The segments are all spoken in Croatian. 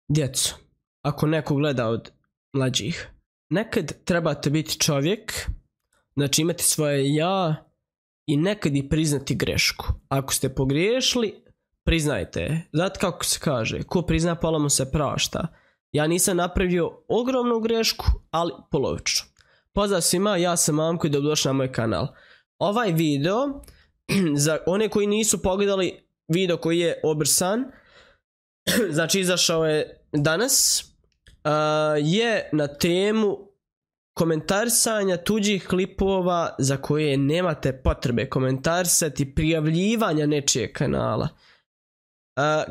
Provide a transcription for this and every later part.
Djeco, ako neko gleda od mlađih, nekad trebate biti čovjek, znači imati svoje ja i nekad i priznati grešku. Ako ste pogriješili, priznajte je. Znate kako se kaže, ko prizna pola mu se prašta. Ja nisam napravio ogromnu grešku, ali polovično. Pozdrav svima, ja sam Mamko i dobrodošli na moj kanal. Ovaj video, za one koji nisu pogledali video koji je obrsan, znači izašao je danas, je na temu komentarisanja tuđih klipova za koje nemate potrebe komentarisati, prijavljivanja nečijeg kanala.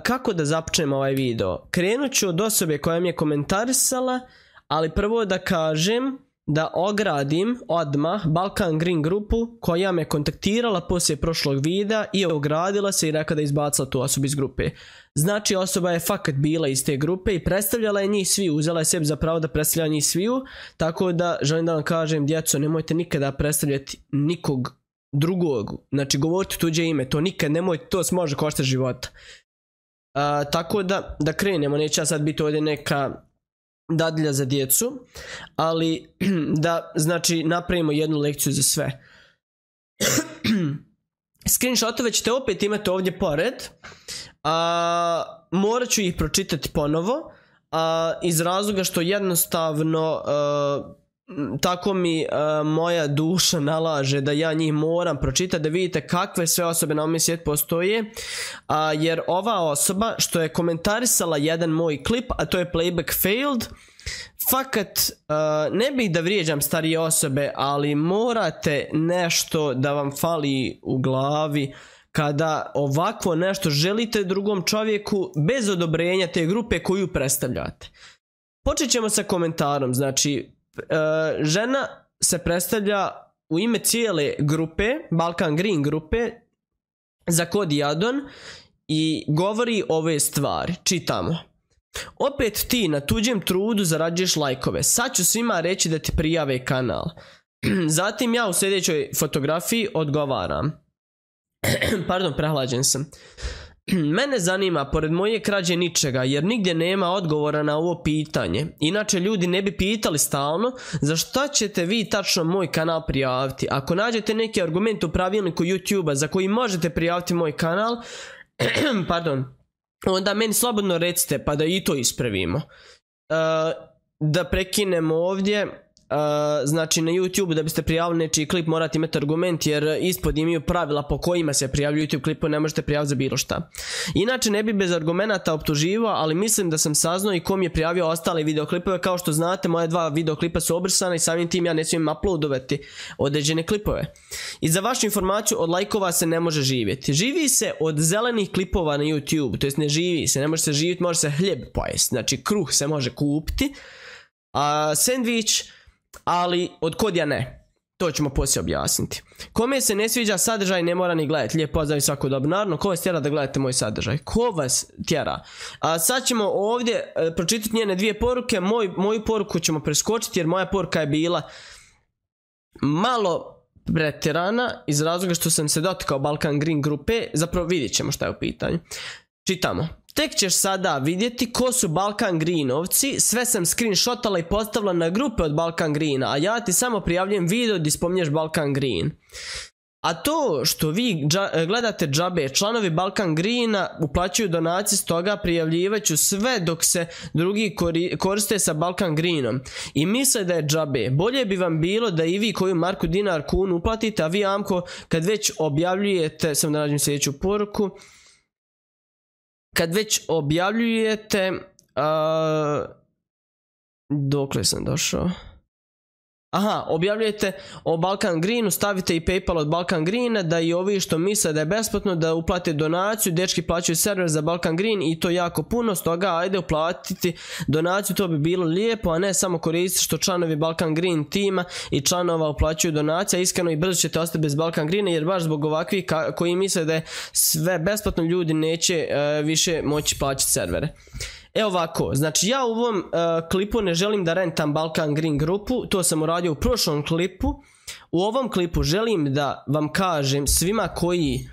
Kako da započnem ovaj video? Krenut ću od osobe koja mi je komentarisala, ali prvo da kažem da ogradim odmah Balkan Green grupu koja me kontaktirala poslije prošlog videa i ogradila se i rekla da izbacila tu osobu iz grupe. Znači osoba je fakat bila iz te grupe i predstavljala je njih sviju, uzela je sebi za pravo da predstavlja njih sviju, tako da želim da vam kažem, djeco, nemojte nikada predstavljati nikog drugog, znači govoriti tuđe ime, to nikad nemojte, to se može koštati života. Tako da krenemo, neće ja sad biti ovdje neka dadilja za djecu, ali da znači napravimo jednu lekciju za sve. Screenshotove ćete opet imati ovdje pored, morat ću ih pročitati ponovo, iz razloga što jednostavno tako mi moja duša nalaže da ja njih moram pročitati, da vidite kakve sve osobe na ovom svijetu postoje, jer ova osoba što je komentarisala jedan moj klip, a to je Playback Failed, fakat ne bih da vrijeđam starije osobe, ali morate nešto da vam fali u glavi kada ovakvo nešto želite drugom čovjeku bez odobrenja te grupe koju predstavljate. Počet ćemo sa komentarom, znači žena se predstavlja u ime cijele grupe, Balkan Green grupe, za kod Jadon i govori ove stvari. Čitamo. Opet ti na tuđem trudu zarađuješ lajkove. Sad ću svima reći da ti prijave kanal. Zatim ja u sljedećoj fotografiji odgovaram. Pardon, prehlađen sam. Mene zanima, pored moje krađe ničega, jer nigdje nema odgovora na ovo pitanje. Inače ljudi ne bi pitali stalno, za šta ćete vi tačno moj kanal prijaviti. Ako nađete neki argument u pravilniku YouTube-a za koji možete prijaviti moj kanal, pardon, onda meni slobodno recite pa da i to ispravimo. Da prekinemo ovdje. Znači na YouTube da biste prijavili nečiji klip morate imati argument, jer ispod imaju pravila po kojima se prijavljuju YouTube klipu, ne možete prijaviti za bilo šta. Inače ne bi bez argumenata optuživao, ali mislim da sam saznao i kom je prijavio ostale videoklipove. Kao što znate, moje dva videoklipa su obrisana i samim tim ja ne smijem uploadovati određene klipove. I za vašu informaciju, od lajkova se ne može živjeti. Živi se od zelenih klipova na YouTube, to jest ne živi se, ne može se živjeti, može se hljeb pojesti, znači kruh se može kupiti, a sendvič, ali od kodja ne. To ćemo poslije objasniti. Kome se ne sviđa sadržaj ne mora ni gledati. Lijep pozdrav i svako dobro. Naravno, ko vas tjera da gledate moj sadržaj? Ko vas tjera? Sad ćemo ovdje pročitati njene dvije poruke. Moju poruku ćemo preskočiti jer moja poruka je bila malo pretjerana iz razloga što sam se dotakao Balkan Green grupe. Zapravo vidjet ćemo šta je u pitanju. Čitamo. Tek ćeš sada vidjeti ko su Balkan Greenovci, sve sam screenshotala i postavila na grupe od Balkan Greena, a ja ti samo prijavljujem video gdje spominješ Balkan Green. A to što vi gledate džabe, članovi Balkan Greena uplaćuju donacije, stoga prijavljivaću sve dok se drugi koriste sa Balkan Greenom i misle da je džabe. Bolje bi vam bilo da i vi koju marku, dinar, kunu uplatite, a vi, Amko, kad već objavljujete, samo da nađem sljedeću poruku, kad već objavljujete, dokle sam došao? Aha, objavljujete o Balkan Greenu, stavite i PayPal od Balkan Greena, da i ovi što misle da je besplatno da uplate donaciju, dečki plaćaju server za Balkan Green i to jako puno, stoga ajde uplatiti donaciju, to bi bilo lijepo, a ne samo koristiti što članovi Balkan Green tima i članova uplaćuju donacija, iskreno i brzo ćete ostati bez Balkan Greena, jer baš zbog ovakvih koji misle da je sve besplatno ljudi neće više moći plaćati servere. Evo ovako, znači ja u ovom klipu ne želim da rentam Balkan Green grupu, to sam uradio u prošlom klipu. U ovom klipu želim da vam kažem svima koji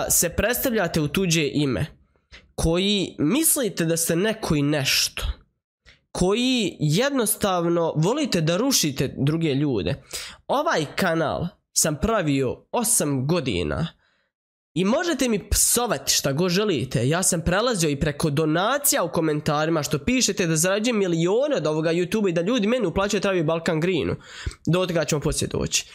se predstavljate u tuđe ime. koji mislite da ste neko i nešto, koji jednostavno volite da rušite druge ljude. Ovaj kanal sam pravio 8 godina i možete mi psovati šta god želite. Ja sam prelazio i preko donacija u komentarima što pišete da zarađujem milione od ovoga YouTube i da ljudi meni uplaćaju travi Balkan Greenu. Do toga ćemo poslije doći.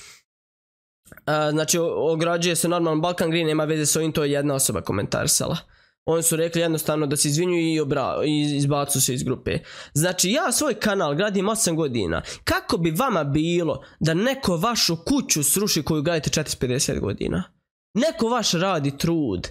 Znači ograđuje se normalno Balkan Green, nema veze s ovim, to je jedna osoba komentarisala. Oni su rekli jednostavno da se izvinjuju i izbacu se iz grupe. Znači ja svoj kanal gradim 8 godina. Kako bi vama bilo da neko vašu kuću sruši koju gradite 450 godina? Neko vaš radi trud.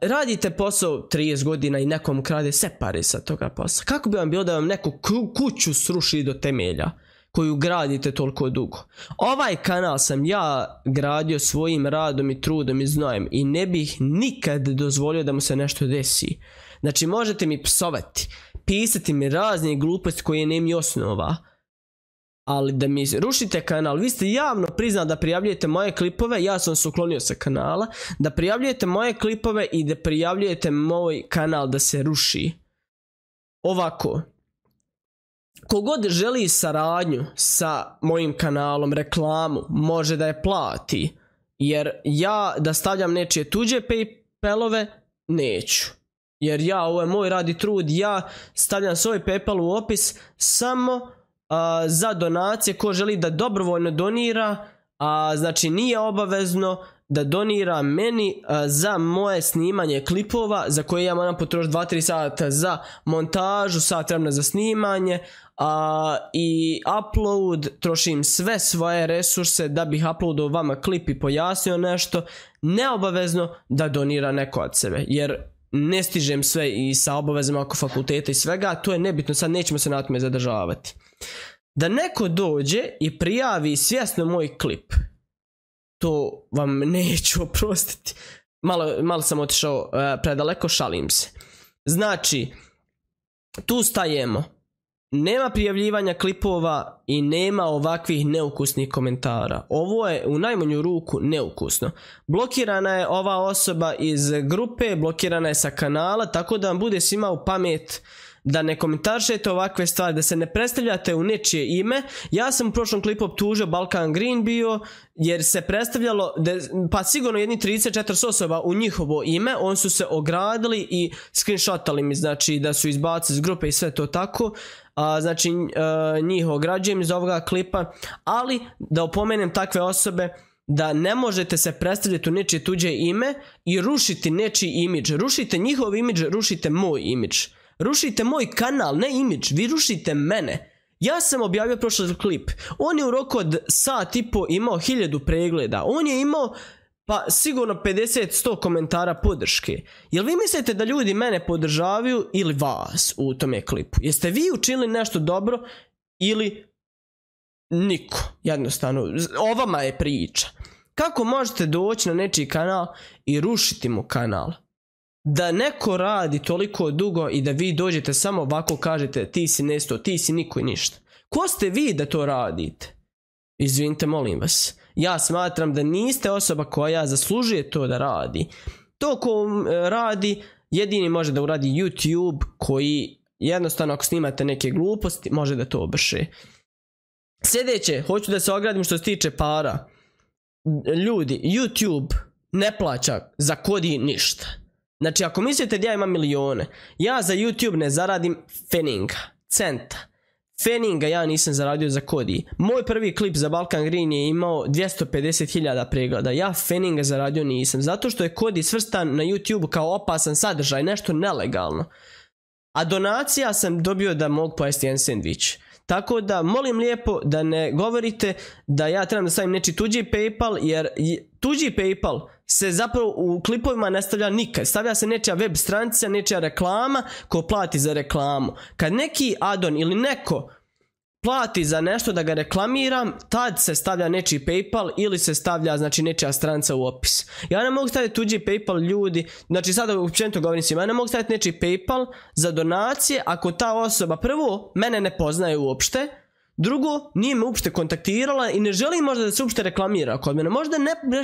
Radite posao 30 godina i nekom krade sve pare sa toga posla. Kako bi vam bilo da vam neko kuću sruši do temelja koju gradite toliko dugo? Ovaj kanal sam ja gradio svojim radom i trudom i znojem i ne bih nikad dozvolio da mu se nešto desi. Znači možete mi psovati, pisati mi razne gluposti koje nemaju osnova, ali da mi rušite kanal, vi ste javno priznali da prijavljujete moje klipove, ja sam se uklonio sa kanala, da prijavljujete moje klipove i da prijavljujete moj kanal da se ruši. Ovako, kogod želi saradnju sa mojim kanalom, reklamu, može da je plati, jer ja da stavljam nečije tuđe PayPalove neću. Jer ja, ovo je moj rad i trud, ja stavljam svoj PayPal u opis samo za donacije. Ko želi da dobrovoljno donira, znači nije obavezno da donira meni za moje snimanje klipova za koje ja moram potrošiti 2-3 sata za montažu, sat vremena za snimanje i upload, trošim sve svoje resurse da bih uploadao vama klip i pojasnio nešto. Neobavezno da donira neko od sebe, jer ne stižem sve i sa obavezama oko fakulteta i svega, to je nebitno, sad nećemo se na tome zadržavati. Da neko dođe i prijavi svjesno moj klip, to vam neću oprostiti. Malo sam otišao predaleko, šalim se. Znači, tu stajemo. Nema prijavljivanja klipova i nema ovakvih neukusnih komentara. Ovo je u najmanju ruku neukusno. Blokirana je ova osoba iz grupe, blokirana je sa kanala, tako da vam bude svima u pamet da ne komentaršete ovakve stvari, da se ne predstavljate u nečije ime. Ja sam u prošlom klipu optužio Balkan Green bio, jer se predstavljalo, pa sigurno jedni 34 osoba u njihovo ime, oni su se ogradili i screenshotali mi, znači da su izbacili iz grupe i sve to tako. Znači njih ograđujem iz ovoga klipa, ali da opomenem takve osobe da ne možete se predstavljati u nečije tuđe ime i rušiti nečiji imidž. Rušite njihov imidž, rušite moj imidž. Rušite moj kanal, ne imidž, vi rušite mene. Ja sam objavio prošli klip, on je u roku od sat i po imao 1000 pregleda, on je imao pa sigurno 50-100 komentara podrške. Jel vi mislite da ljudi mene podržavaju ili vas u tome klipu? Jeste vi učinili nešto dobro ili niko? Jednostavno, o vama je priča. Kako možete doći na nečiji kanal i rušiti mu kanal? Da neko radi toliko dugo i da vi dođete samo ovako kažete ti si nesto, ti si niko i ništa. Ko ste vi da to radite? Izvinite, molim vas. Ja smatram da niste osoba koja zaslužuje to da radi. To ko radi, jedini može da uradi YouTube, koji jednostavno ako snimate neke gluposti, može da to obrše. Sljedeće, hoću da se ogradim što se tiče para. Ljudi, YouTube ne plaća za kodi ništa. Znači ako mislite da ja imam milione, ja za YouTube ne zaradim feninga, centa. Feninga ja nisam zaradio za kodi. Moj prvi klip za Balkan Green je imao 250.000 pregleda. Ja feninga zaradio nisam. Zato što je kodi svrstan na YouTube kao opasan sadržaj, nešto nelegalno. A donacija sam dobio da mogu pojesti jedan sandvič. Tako da molim lijepo da ne govorite da ja trebam da stavim nečiji tuđi PayPal, jer tuđi PayPal se zapravo u klipovima ne stavlja nikad. Stavlja se nečija web stranica, nečija reklama ko plati za reklamu. Kad neki addon ili neko plati za nešto da ga reklamiram, tad se stavlja nečiji PayPal ili se stavlja znači nečija stranica u opis. Ja ne mogu staviti tuđi PayPal, ljudi, znači sada uopćenito govorim svima, ja ne mogu staviti nečiji PayPal za donacije ako ta osoba prvo mene ne poznaje uopšte, Drugo, nije me uopšte kontaktirala i ne želim možda da se uopšte reklamira kod mene. Možda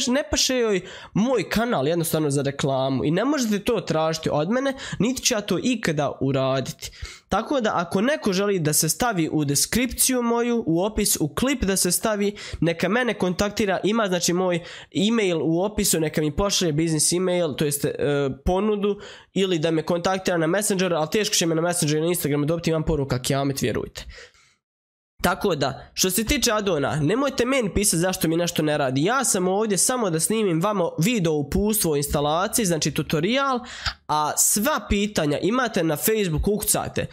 ne paše joj moj kanal jednostavno za reklamu i ne možete to tražiti od mene, niti ću ja to ikada uraditi. Tako da ako neko želi da se stavi u deskripciju moju, u opis, u klip da se stavi, neka mene kontaktira, ima znači moj email u opisu, neka mi pošalje biznis email, to jest ponudu, ili da me kontaktira na Messengeru, ali teško će me na Messengeru i na Instagramu dobiti, imam poruka kijamet, vjerujte. Tako da, što se tiče addona, nemojte meni pisati zašto mi nešto ne radi. Ja sam ovdje samo da snimim vama video uputstvo o instalaciji, znači tutorial, a sva pitanja imate na Facebooku, ukucate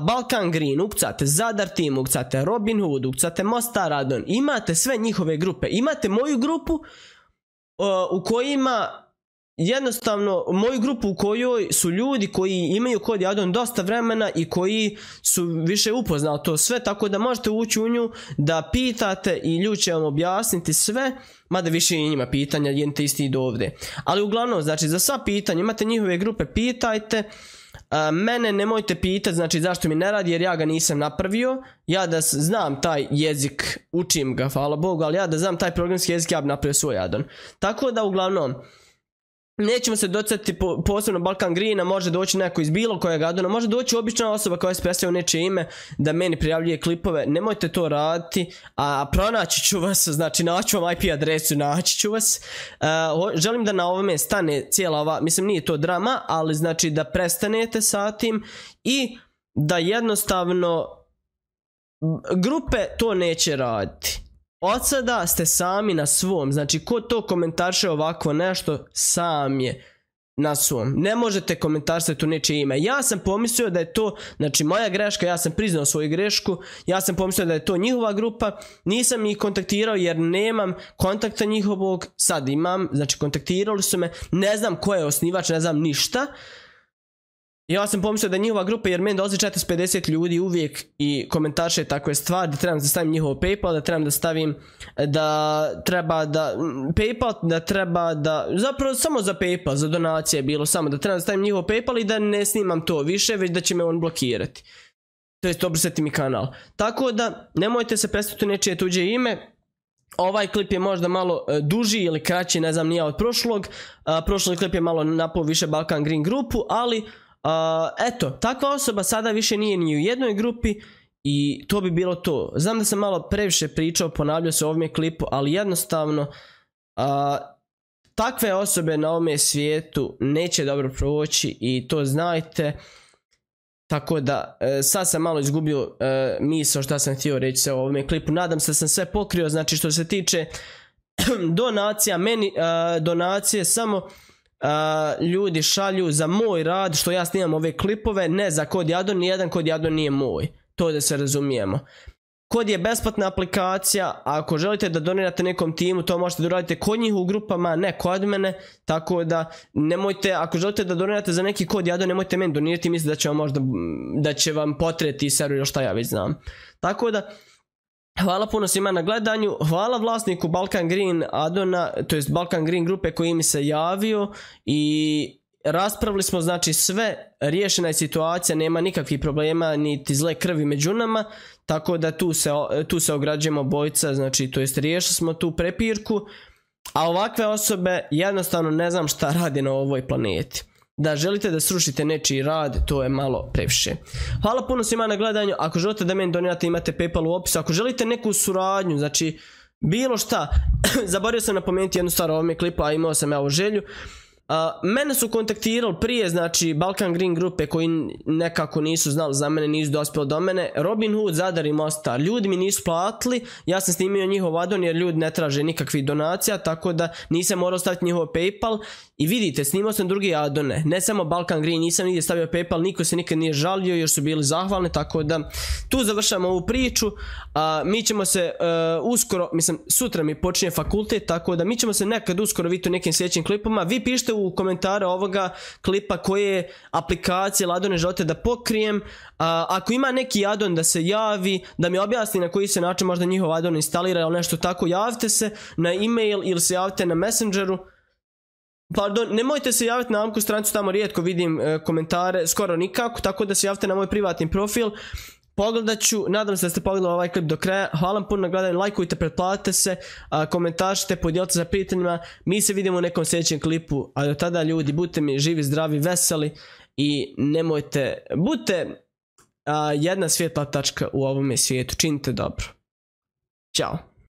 Balkan Green, ukucate Zadar Team, ukucate Robinhood, ukucate Mostar Addon, imate sve njihove grupe. Imate moju grupu u kojima jednostavno moju grupu u kojoj su ljudi koji imaju kod addon dosta vremena i koji su više upoznali to sve, tako da možete ući u nju da pitate i ljudi će vam objasniti sve, mada više i njima pitanja, jedite isti do ovdje. Ali uglavnom, znači za sva pitanja imate njihove grupe, pitajte. Mene nemojte pitati znači zašto mi ne radi, jer ja ga nisam napravio. Ja da znam taj jezik, učim ga, hvala Bogu, ali ja da znam taj programski jezik, ja bi napravio svoj addon. Tako da uglavnom nećemo se doceti posebno Balkan Greena, može doći neko iz bilo kojeg addona, može doći obična osoba koja je spesio nečije ime da meni prijavljuje klipove, nemojte to raditi, a pronaći ću vas, znači naći vam IP adresu, naći ću vas. Želim da na ovome stane cijela ova, mislim nije to drama, ali znači da prestanete sa tim i da jednostavno grupe to neće raditi. Od sada ste sami na svom, znači ko to komentarše ovako nešto, sam je na svom. Ne možete komentarsati u nečije ime. Ja sam pomislio da je to, znači moja greška, ja sam priznao svoju grešku, ja sam pomislio da je to njihova grupa, nisam ih kontaktirao jer nemam kontakta njihovog, sad imam, znači kontaktirali su me, ne znam ko je osnivač, ne znam ništa. Ja sam pomislio da je njihova grupa jer meni dolazi 450 ljudi uvijek i komentarše takve stvari, da trebam da stavim njihov PayPal, da trebam da stavim da treba da PayPal, da treba da zapravo samo za PayPal, za donacije je bilo samo da trebam da stavim njihov PayPal i da ne snimam to više, već da će me on blokirati. To jest obrisati mi kanal. Tako da nemojte se predstaviti nečije tuđe ime. Ovaj klip je možda malo duži ili kraći, ne znam nija od prošlog. Prošli klip je malo napao više Balkan Green grupu, ali eto, takva osoba sada više nije ni u jednoj grupi i to bi bilo to. Znam da sam malo previše pričao, ponavljao se u ovome klipu, ali jednostavno takve osobe na ovome svijetu neće dobro proći i to znajte. Tako da sad sam malo izgubio misao šta sam htio reći se u ovome klipu. Nadam se da sam sve pokrio. Znači što se tiče donacija, meni donacije samo ljudi šalju za moj rad što ja snimam ove klipove, ne za kod addon, nijedan kod addon nije moj, to da se razumijemo. Kod je besplatna aplikacija, a ako želite da donirate nekom timu, to možete da uradite kod njih u grupama, ne kod mene, tako da nemojte, ako želite da donirate za neki kod addon, nemojte meni donirati, mislite da će vam možda, da će vam potreti server ili šta ja već znam. Tako da hvala puno svima na gledanju, hvala vlasniku Balkan Green addona, to jest Balkan Green grupe koji mi se javio i raspravili smo znači sve, riješena je situacija, nema nikakvih problema niti zle krvi među nama, tako da tu se ograđujemo bojica, znači to jest riješili smo tu prepirku, a ovakve osobe jednostavno ne znam šta radi na ovoj planeti. Da želite da srušite nečiji rad, to je malo previše. Hvala puno svima na gledanju, ako želite da meni donirate imate PayPal u opisu, ako želite neku suradnju, znači bilo šta, zaboravio sam napomenuti jednu stvar u ovom klipu, a imao sam evo želju. Mene su kontaktirali prije, znači Balkan Green grupe koji nekako nisu znali za mene, nisu dospjeli do mene, Robinhood, Zadar i Mostar, ljudi mi nisu platili, ja sam snimio njihov addon jer ljudi ne traže nikakvih donacija, tako da nisam morao staviti njihov PayPal i vidite, snimao sam drugi addone, ne samo Balkan Green, nisam nigdje stavio PayPal, niko se nikad nije žalio jer su bili zahvalni, tako da tu završamo ovu priču, mi ćemo se uskoro, mislim sutra mi počinje fakultet, tako da mi ćemo se nekad uskoro vidjeti u nekim sljedećim klipama, vi pišite u komentare ovoga klipa koje aplikacije ili addone želite da pokrijem, ako ima neki addon da se javi, da mi objasni na koji se način možda njihov addon instalira ili nešto tako, javite se na email ili se javite na Messengeru. Pardon, nemojte se javiti na Amku stranicu, tamo rijetko vidim komentare, skoro nikako, tako da se javite na moj privatni profil. pogledat ću, nadam se da ste pogledali ovaj klip do kraja, hvala vam puno na gledanju, lajkujte, pretplatite se, komentaršite, podijelite za pitanjima, mi se vidimo u nekom sljedećem klipu, a do tada ljudi, budite mi živi, zdravi, veseli i nemojte, budite jedna svijetla tačka u ovome svijetu, činite dobro. Ćao.